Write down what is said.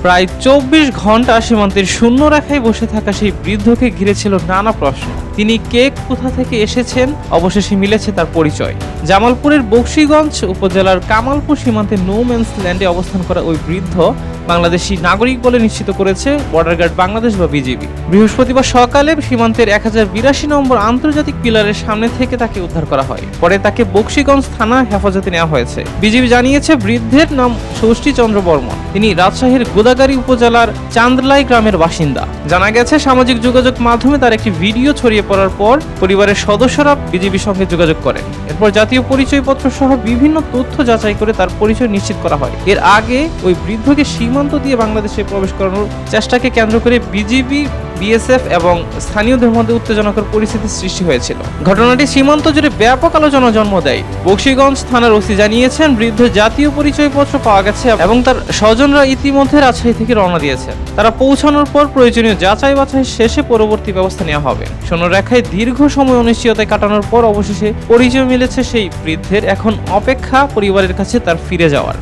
প্রায় ২৪ ঘন্টা সীমান্তের শূন্য রেখায় বসে থাকা সেই বৃদ্ধকে ঘিরেছিল নানা প্রশ্ন। তিনি কে, কোথা থেকে এসেছেন, অবশেষে মিলেছে তার পরিচয়। জামালপুরের বকশীগঞ্জ উপজেলার কামালপুর সীমান্তে নো ম্যানস ল্যান্ডে অবস্থান করা ওই বৃদ্ধ বাংলাদেশি নাগরিক বলে নিশ্চিত করেছে বর্ডার গার্ড বাংলাদেশ বা বিজিবি। বৃহস্পতিবার সকালে সীমান্তের 1082 নম্বর আন্তর্জাতিক পিলারের সামনে থেকে তাকে উদ্ধার করা হয়। পরে তাকে বকশীগঞ্জ থানা হেফাজতে নেওয়া হয়েছে। বিজিবি জানিয়েছে, বৃদ্ধের নাম ষষ্ঠী চন্দ্র বর্মন। তিনি রাজশাহীর গোদাগাড়ী উপজেলার চান্দলাই গ্রামের বাসিন্দা। জানা গেছে, সামাজিক যোগাযোগ মাধ্যমে তার একটি ভিডিও ছড়িয়ে পড়ার পর পরিবারের সদস্যরা বিজিবির সঙ্গে যোগাযোগ করেন। এরপর জাতীয় পরিচয়পত্র সহ বিভিন্ন তথ্য যাচাই করে তার পরিচয় নিশ্চিত করা হয়। এর আগে ওই বৃদ্ধকে সীমান্ত দিয়ে বাংলাদেশে প্রবেশ করানোর চেষ্টাকে কেন্দ্র করে বিজিবি, বিএসএফ এবং স্থানীয়দের মধ্যে উত্তেজনাকর পরিস্থিতির সৃষ্টি হয়েছিল। ঘটনাটি সীমান্ত জুড়ে ব্যাপক আলোচনা জন্ম দেয়। বকশীগঞ্জ থানার ওসি জানিয়েছেন, বৃদ্ধ জাতীয় পরিচয়পত্র পাওয়া গেছে এবং তার স্বজনরা ইতিমধ্যে রাজশাহী থেকে রওনা দিয়েছে। তারা পৌঁছানোর পর প্রয়োজনীয় যাচাই বাছাই শেষে পরবর্তী ব্যবস্থা নেওয়া হবে। শূন্যরেখায় দীর্ঘ সময় অনিশ্চয়তায় কাটানোর পর অবশেষে পরিচয় মিলেছে সেই বৃদ্ধের। এখন অপেক্ষা পরিবারের কাছে তার ফিরে যাওয়ার।